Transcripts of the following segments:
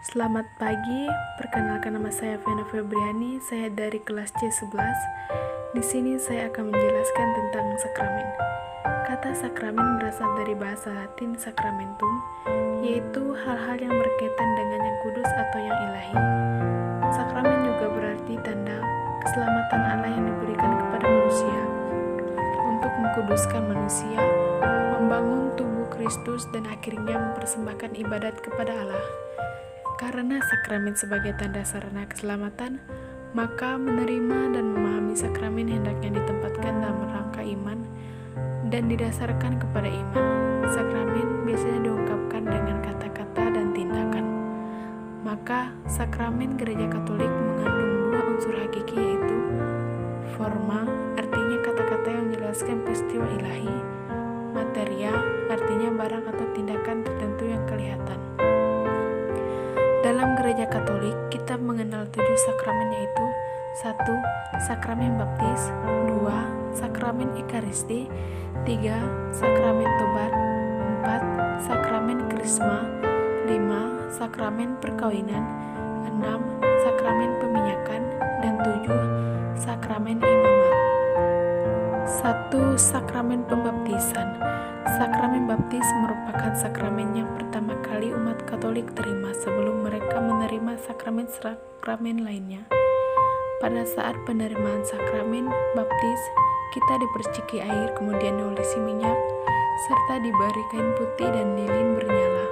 Selamat pagi, perkenalkan nama saya Vena Febriani, saya dari kelas C11. Di sini saya akan menjelaskan tentang sakramen. Kata sakramen berasal dari bahasa Latin sacramentum, yaitu hal-hal yang berkaitan dengan yang kudus atau yang ilahi. Sakramen juga berarti tanda keselamatan Allah yang diberikan kepada manusia untuk mengkuduskan manusia, membangun tubuh Kristus, dan akhirnya mempersembahkan ibadat kepada Allah. Karena sakramen sebagai tanda sarana keselamatan, maka menerima dan memahami sakramen hendaknya ditempatkan dalam rangka iman dan didasarkan kepada iman. Sakramen biasanya diungkapkan dengan kata-kata dan tindakan. Maka sakramen Gereja Katolik mengandung dua unsur hakiki, yaitu forma, artinya kata-kata yang menjelaskan peristiwa ilahi; materia, artinya barang atau tindakan tertentu yang kelihatan. Dalam Gereja Katolik, kita mengenal 7 sakramen, yaitu 1. Sakramen Baptis, 2. Sakramen Ekaristi, 3. Sakramen Tobat, 4. Sakramen Krisma, 5. Sakramen Perkawinan, 6. Sakramen Peminyakan, dan 7. Sakramen Imamat. 1. Sakramen Pembaptisan. Sakramen baptis merupakan sakramen yang pertama kali umat Katolik terima sebelum mereka menerima sakramen lainnya. Pada saat penerimaan sakramen baptis, kita diperciki air, kemudian diolesi minyak, serta diberi kain putih dan lilin bernyala.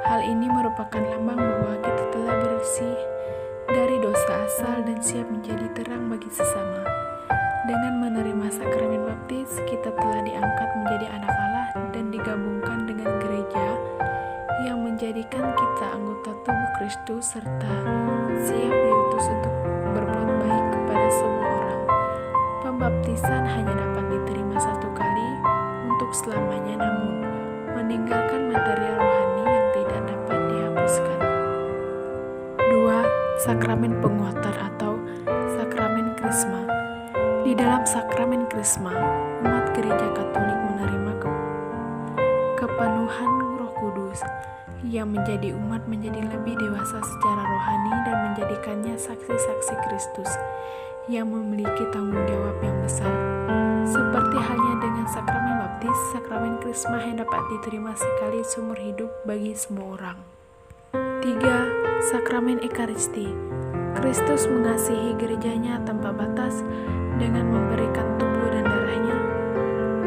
Hal ini merupakan lambang bahwa kita telah bersih dari dosa asal dan siap menjadi terang bagi sesama. Dengan menerima sakramen baptis, kita telah diangkat menjadi anak Allah dan digabungkan dengan gereja yang menjadikan kita anggota tubuh Kristus serta siap diutus untuk berbuat baik kepada semua orang. Pembaptisan hanya dapat diterima satu kali untuk selamanya, namun meninggalkan material rohani yang tidak dapat dihapuskan. 2. Sakramen penguatan atau sakramen Krisma. Di dalam sakramen Krisma, umat Gereja Katolik menerima kepenuhan Roh Kudus yang menjadi umat menjadi lebih dewasa secara rohani dan menjadikannya saksi-saksi Kristus yang memiliki tanggung jawab yang besar. Seperti halnya dengan sakramen baptis, sakramen Krisma yang dapat diterima sekali seumur hidup bagi semua orang. 3. Sakramen Ekaristi. Kristus mengasihi gerejanya tanpa batas dengan memberikan tubuh dan darahnya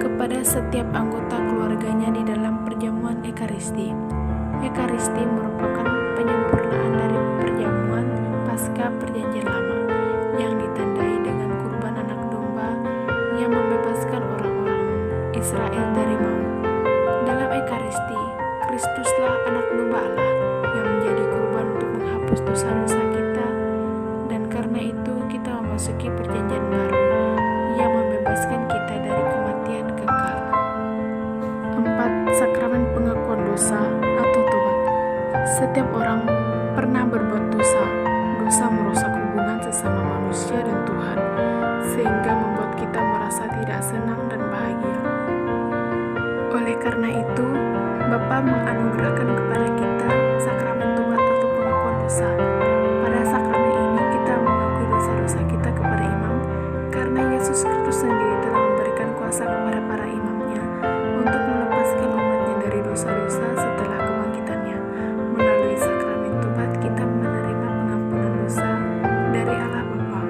kepada setiap anggota keluarganya di dalam perjamuan Ekaristi. Ekaristi merupakan penyempurnaan dari perjamuan Paskah Perjanjian Lama yang ditandai dengan kurban anak domba yang membebaskan orang-orang Israel dari maut. Dalam Ekaristi, Kristuslah anak domba Allah yang menjadi kurban untuk menghapus dosa-dosa kita, dan karena itu kita memasuki perjanjian baru yang membebaskan kita dari kematian kekal. 4. Sakramen pengakuan dosa atau tobat. Setiap orang pernah berbuat dosa. Dosa merusak hubungan sesama manusia dan Tuhan, sehingga membuat kita merasa tidak senang dan bahagia. Oleh karena itu, Bapa menganugerahkan kepada kita sakramen tobat atau pengakuan dosa. Pada sakramen ini kita mengakui dosa-dosa kita kepada imam, karena Yesus Kristus sendiri telah memberikan kuasa kepada para imamnya untuk melepaskan umatnya dari dosa-dosa setelah kebangkitannya. Melalui sakramen tobat kita menerima pengampunan dosa dari Allah Bapa,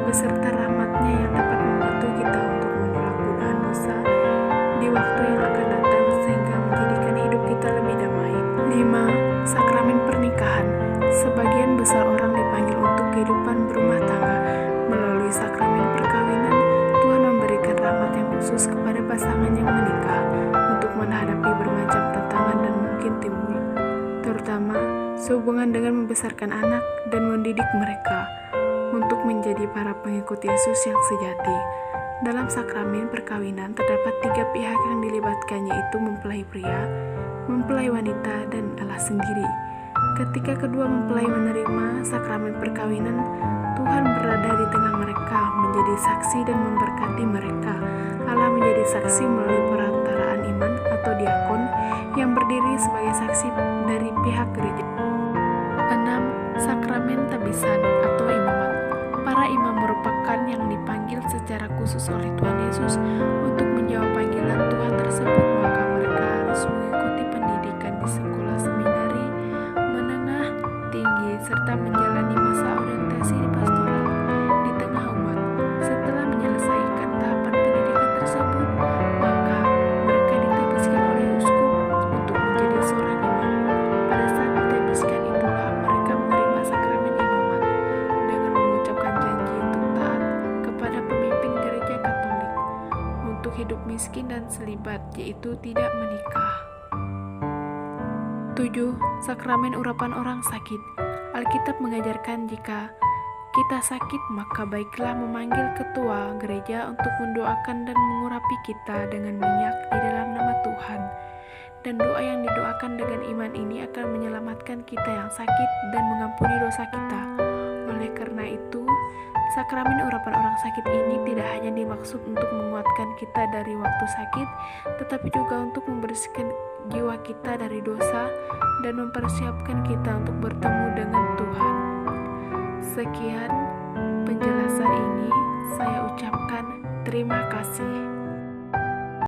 beserta rahmat-Nya yang dapat membantu kita untuk menolak godaan dosa di waktu yang akan datang, sehingga menjadikan hidup kita lebih damai. 5. Sakramen pernikahan. Sebagian besar orang dipanggil untuk kehidupan berumah tangga. Melalui sakramen perkawinan, Tuhan memberikan rahmat yang khusus kepada pasangan yang menikah untuk menghadapi bermacam tantangan dan mungkin timbul, terutama sehubungan dengan membesarkan anak dan mendidik mereka untuk menjadi para pengikut Yesus yang sejati. Dalam sakramen perkawinan terdapat 3 pihak yang dilibatkan, yaitu mempelai pria, mempelai wanita, dan Allah sendiri. Ketika kedua mempelai menerima sakramen perkawinan, Tuhan berada di tengah mereka, menjadi saksi dan memberkati mereka. Allah menjadi saksi melalui perantaraan imam atau diakon yang berdiri sebagai saksi dari pihak gereja. sakramen tabisan atau imamat. Para imam merupakan yang dipanggil secara khusus oleh Tuhan Yesus untuk menjawab panggilan Tuhan tersebut, maka mereka harus mengikuti pendidikan di sekolah seminari, menengah, tinggi, serta menjalani masa orientasi di pastoral di tengah umat. Setelah menyelesaikan tahapan pendidikan tersebut, maka mereka ditebuskan oleh uskup untuk menjadi seorang imam. Pada saat ditebuskan itulah mereka menerima sakramen imamat dengan mengucapkan janji untuk taat kepada pemimpin gereja Katolik, untuk hidup miskin dan selibat, yaitu tidak menikah. 7. Sakramen urapan orang sakit. Alkitab mengajarkan jika kita sakit, maka baiklah memanggil ketua gereja untuk mendoakan dan mengurapi kita dengan minyak di dalam nama Tuhan. Dan doa yang didoakan dengan iman ini akan menyelamatkan kita yang sakit dan mengampuni dosa kita. Oleh karena itu, sakramen urapan orang sakit ini tidak hanya dimaksud untuk menguatkan kita dari waktu sakit, tetapi juga untuk membersihkan jiwa kita dari dosa dan mempersiapkan kita untuk bertemu dengan Tuhan. Sekian penjelasan ini, saya ucapkan terima kasih.